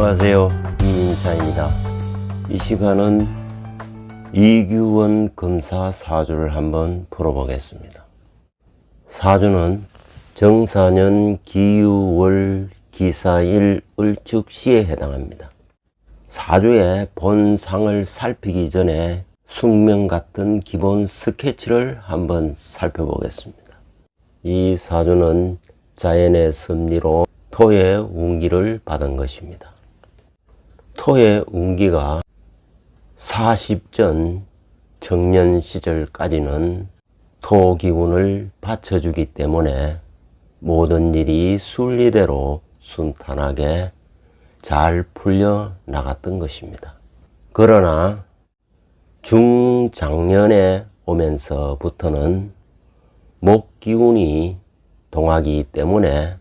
안녕하세요, 이민차입니다. 이 시간은 이규원 검사 사주를 한번 풀어보겠습니다. 사주는 정사년 기유월 기사일 을축시에 해당합니다. 사주의 본상을 살피기 전에 숙명 같은 기본 스케치를 한번 살펴보겠습니다. 이 사주는 자연의 섭리로 토의 운기를 받은 것입니다. 토의 운기가 40전 청년 시절까지는 토 기운을 받쳐주기 때문에 모든 일이 순리대로 순탄하게 잘 풀려 나갔던 것입니다. 그러나 중장년에 오면서부터는 목 기운이 동하기 때문에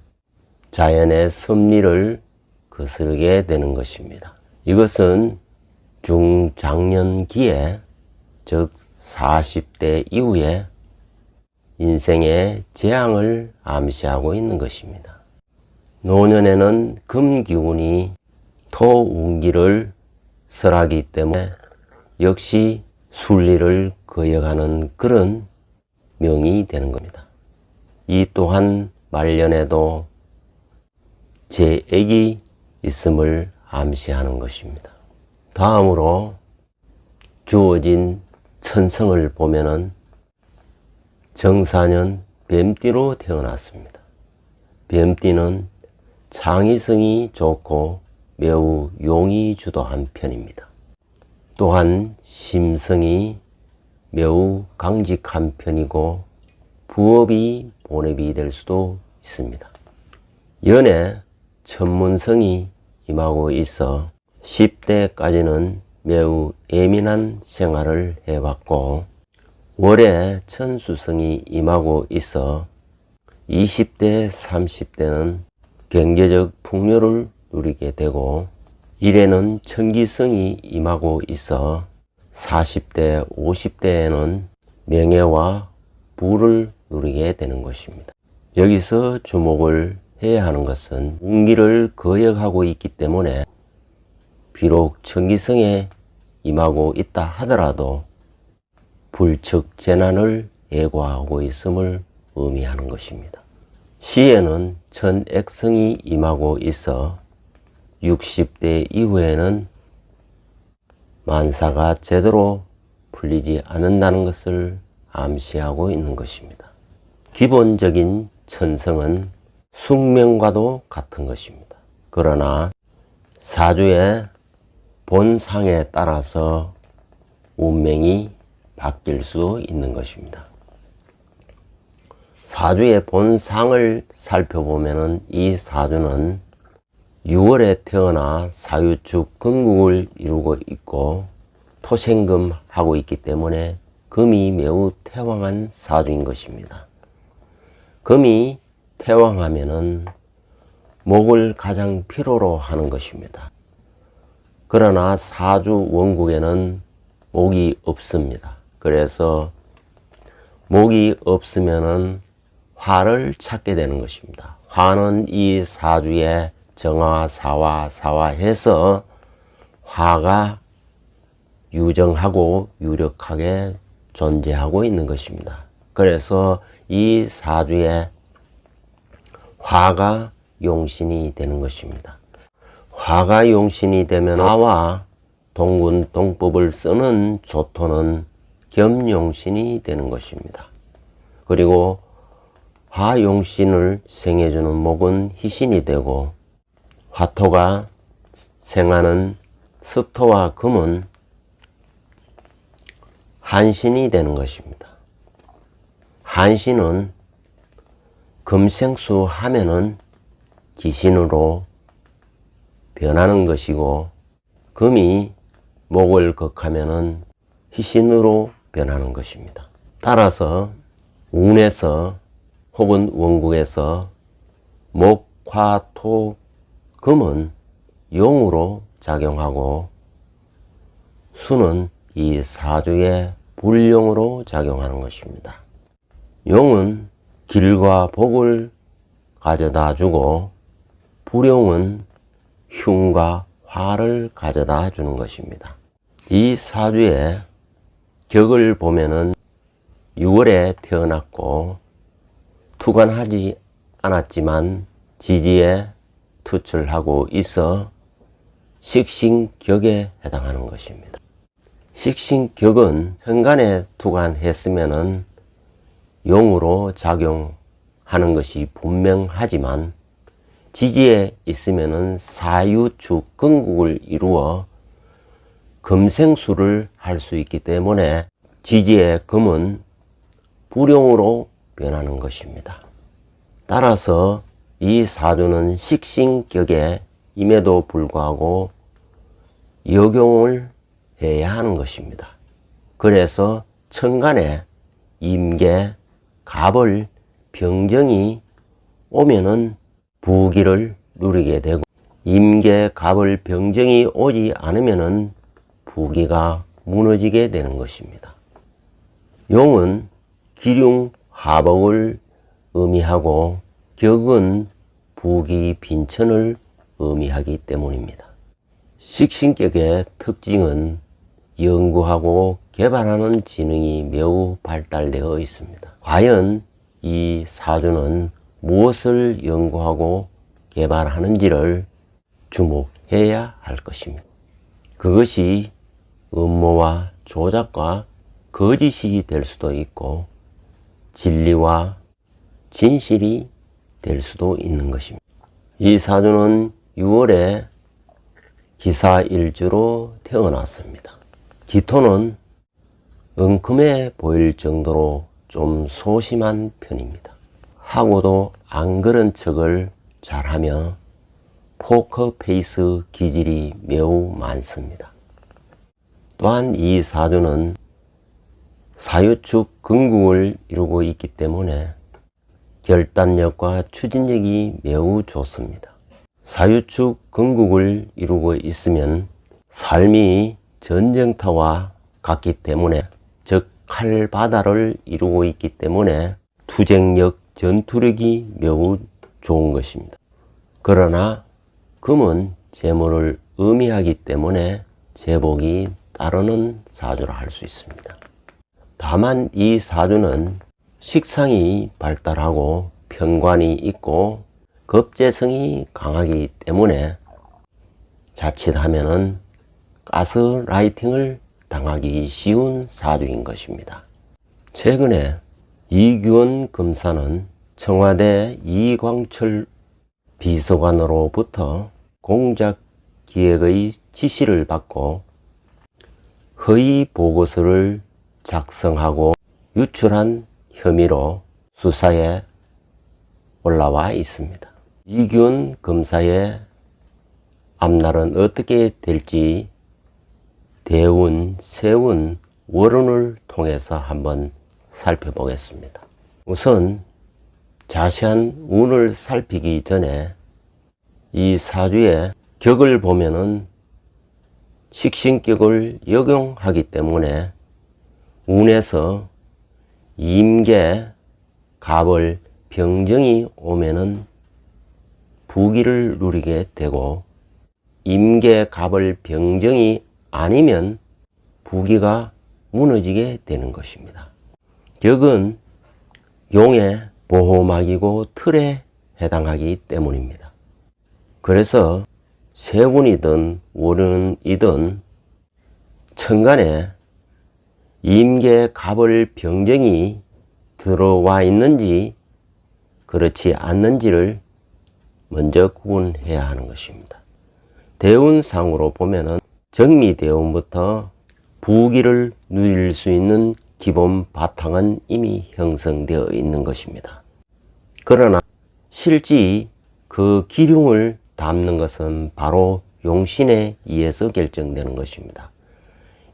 자연의 섭리를 거스르게 되는 것입니다. 이것은 중장년기에, 즉 40대 이후에 인생의 재앙을 암시하고 있는 것입니다. 노년에는 금 기운이 토 운기를 설하기 때문에 역시 순리를 거역하는 그런 명이 되는 겁니다. 이 또한 말년에도 재액이 있음을 암시하는 것입니다. 다음으로 주어진 천성을 보면은 정사년 뱀띠로 태어났습니다. 뱀띠는 창의성이 좋고 매우 용이 주도한 편입니다. 또한 심성이 매우 강직한 편이고 부업이 본업이 될 수도 있습니다. 연애 천문성이 임하고 있어 10대까지는 매우 예민한 생활을 해왔고, 월에 천수성이 임하고 있어 20대 30대는 경제적 풍요를 누리게 되고, 일에는 천기성이 임하고 있어 40대 50대에는 명예와 부를 누리게 되는 것입니다. 여기서 주목을 해야 하는 것은 운기를 거역하고 있기 때문에 비록 천기성에 임하고 있다 하더라도 불측 재난을 예고하고 있음을 의미하는 것입니다. 시에는 천액성이 임하고 있어 60대 이후에는 만사가 제대로 풀리지 않는다는 것을 암시하고 있는 것입니다. 기본적인 천성은 숙명과도 같은 것입니다. 그러나 사주의 본상에 따라서 운명이 바뀔 수도 있는 것입니다. 사주의 본상을 살펴보면 이 사주는 6월에 태어나 사유축 금국을 이루고 있고 토생금 하고 있기 때문에 금이 매우 태왕한 사주인 것입니다. 금이 태왕하면은 목을 가장 필요로 하는 것입니다. 그러나 사주 원국에는 목이 없습니다. 그래서 목이 없으면은 화를 찾게 되는 것입니다. 화는 이 사주에 정화, 사화, 사화해서 화가 유정하고 유력하게 존재하고 있는 것입니다. 그래서 이 사주에 화가 용신이 되는 것입니다. 화가 용신이 되면 화와 동군 동법을 쓰는 조토는 겸용신이 되는 것입니다. 그리고 화용신을 생해주는 목은 희신이 되고, 화토가 생하는 습토와 금은 한신이 되는 것입니다. 한신은 금생수 하면은 기신으로 변하는 것이고, 금이 목을 극하면은 희신으로 변하는 것입니다. 따라서 운에서 혹은 원국에서 목, 화, 토, 금은 용으로 작용하고 수는 이 사주의 불용으로 작용하는 것입니다. 용은 길과 복을 가져다 주고 불용은 흉과 화를 가져다 주는 것입니다. 이 사주의 격을 보면은 6월에 태어났고 투관하지 않았지만 지지에 투출하고 있어 식신격에 해당하는 것입니다. 식신격은 현간에 투관했으면은 용으로 작용하는 것이 분명하지만 지지에 있으면은 사유축 근국을 이루어 금생수를 할 수 있기 때문에 지지의 금은 불용으로 변하는 것입니다. 따라서 이 사주는 식신격에 임에도 불구하고 역용을 해야 하는 것입니다. 그래서 천간에 임계, 갑을, 병정이 오면은 부귀를 누리게 되고 임계, 갑을, 병정이 오지 않으면은 부귀가 무너지게 되는 것입니다. 용은 기륭, 하복을 의미하고 격은 부귀, 빈천을 의미하기 때문입니다. 식신격의 특징은 연구하고 개발하는 지능이 매우 발달되어 있습니다. 과연 이 사주는 무엇을 연구하고 개발하는지를 주목해야 할 것입니다. 그것이 음모와 조작과 거짓이 될 수도 있고 진리와 진실이 될 수도 있는 것입니다. 이 사주는 6월에 기사일주로 태어났습니다. 기토는 은큼해 보일 정도로 좀 소심한 편입니다. 하고도 안 그런 척을 잘하며 포커페이스 기질이 매우 많습니다. 또한 이 사주는 사유축 근국을 이루고 있기 때문에 결단력과 추진력이 매우 좋습니다. 사유축 근국을 이루고 있으면 삶이 전쟁터와 같기 때문에 즉 칼바다를 이루고 있기 때문에 투쟁력, 전투력이 매우 좋은 것입니다. 그러나 금은 재물을 의미하기 때문에 재복이 따르는 사주라 할 수 있습니다. 다만 이 사주는 식상이 발달하고 편관이 있고 겁재성이 강하기 때문에 자칫하면은 가스라이팅을 당하기 쉬운 사주인 것입니다. 최근에 이규원 검사는 청와대 이광철 비서관으로부터 공작 기획의 지시를 받고 허위 보고서를 작성하고 유출한 혐의로 수사에 올라와 있습니다. 이규원 검사의 앞날은 어떻게 될지 대운, 세운, 월운을 통해서 한번 살펴보겠습니다. 우선 자세한 운을 살피기 전에 이 사주의 격을 보면은 식신격을 역용하기 때문에 운에서 임계, 갑을, 병정이 오면은 부귀를 누리게 되고 임계, 갑을, 병정이 아니면 부귀가 무너지게 되는 것입니다. 격은 용의 보호막이고 틀에 해당하기 때문입니다. 그래서 세운이든 월운이든 천간에 임계, 갑을, 병정이 들어와 있는지 그렇지 않는지를 먼저 구분해야 하는 것입니다. 대운상으로 보면은 정미대운부터 부귀를 누릴 수 있는 기본 바탕은 이미 형성되어 있는 것입니다. 그러나 실제 그 기륭을 담는 것은 바로 용신에 의해서 결정되는 것입니다.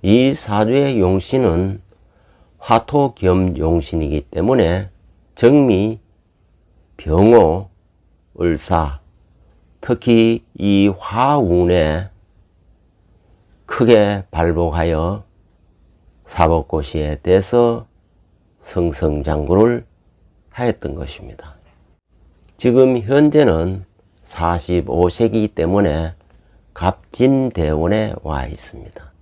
이 사주의 용신은 화토 겸 용신이기 때문에 정미, 병호, 을사, 특히 이 화운에 크게 발복하여 사법고시에 대해서 승승장구를 하였던 것입니다. 지금 현재는 45세이기 때문에 갑진대원에 와 있습니다.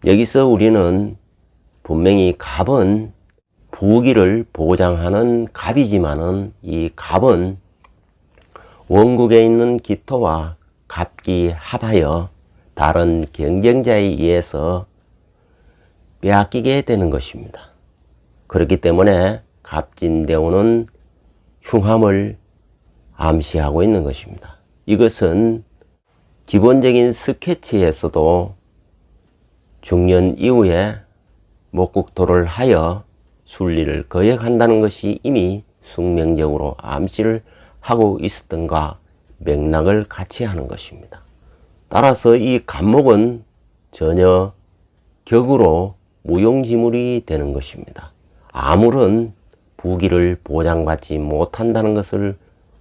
여기서 우리는 분명히 갑은 부귀를 보장하는 갑이지만은 이 갑은 원국에 있는 기토와 갑기합하여 다른 경쟁자에 의해서 빼앗기게 되는 것입니다. 그렇기 때문에 갑진대원은 흉함을 암시하고 있는 것입니다. 이것은 기본적인 스케치에서도 중년 이후에 목국토를 하여 순리를 거역한다는 것이 이미 숙명적으로 암시를 하고 있었던가 맥락을 같이 하는 것입니다. 따라서 이 갑목은 전혀 격으로 무용지물이 되는 것입니다. 아무런 부귀를 보장받지 못한다는 것을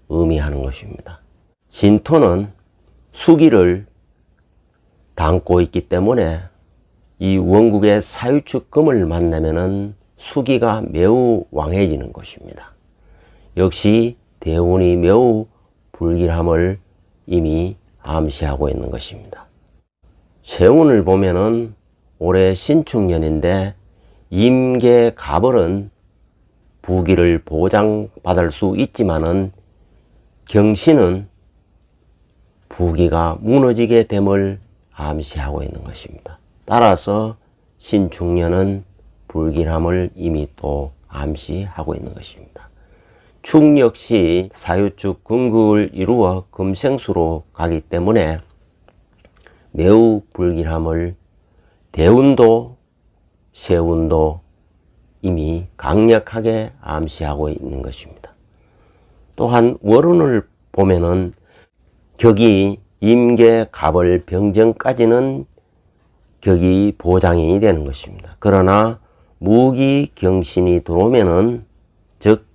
의미하는 것입니다. 진토는 수기를 담고 있기 때문에 이 원국의 사유축 금을 만나면은 수기가 매우 왕해지는 것입니다. 역시 대운이 매우 불길함을 이미 암시하고 있는 것입니다. 세운을 보면은 올해 신축년인데 임계갑을은 부귀를 보장받을 수 있지만은 경신은 부귀가 무너지게 됨을 암시하고 있는 것입니다. 따라서 신축년은 불길함을 이미 또 암시하고 있는 것입니다. 축 역시 사유축 금극을 이루어 금생수로 가기 때문에 매우 불길함을 대운도 세운도 이미 강력하게 암시하고 있는 것입니다. 또한 월운을 보면은 격이 임계 갑을 병정까지는 격이 보장이 되는 것입니다. 그러나 무기 경신이 들어오면은 즉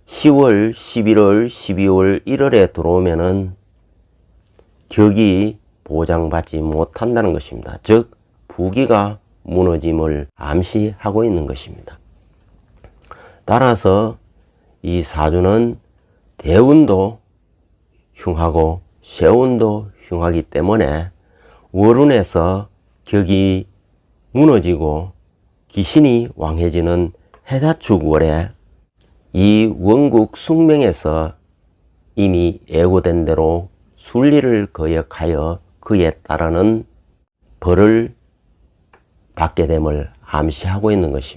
10월, 11월, 12월, 1월에 들어오면은 격이 보장받지 못한다는 것입니다. 즉 부기가 무너짐을 암시하고 있는 것입니다. 따라서 이 사주는 대운도 흉하고 세운도 흉하기 때문에 월운에서 격이 무너지고 기신이 왕해지는 해자축월에 이 원국 숙명에서 이미 예고된 대로 순리를 거역하여 그에 따르는 벌을 받게 됨을 암시하고 있는 것입니다.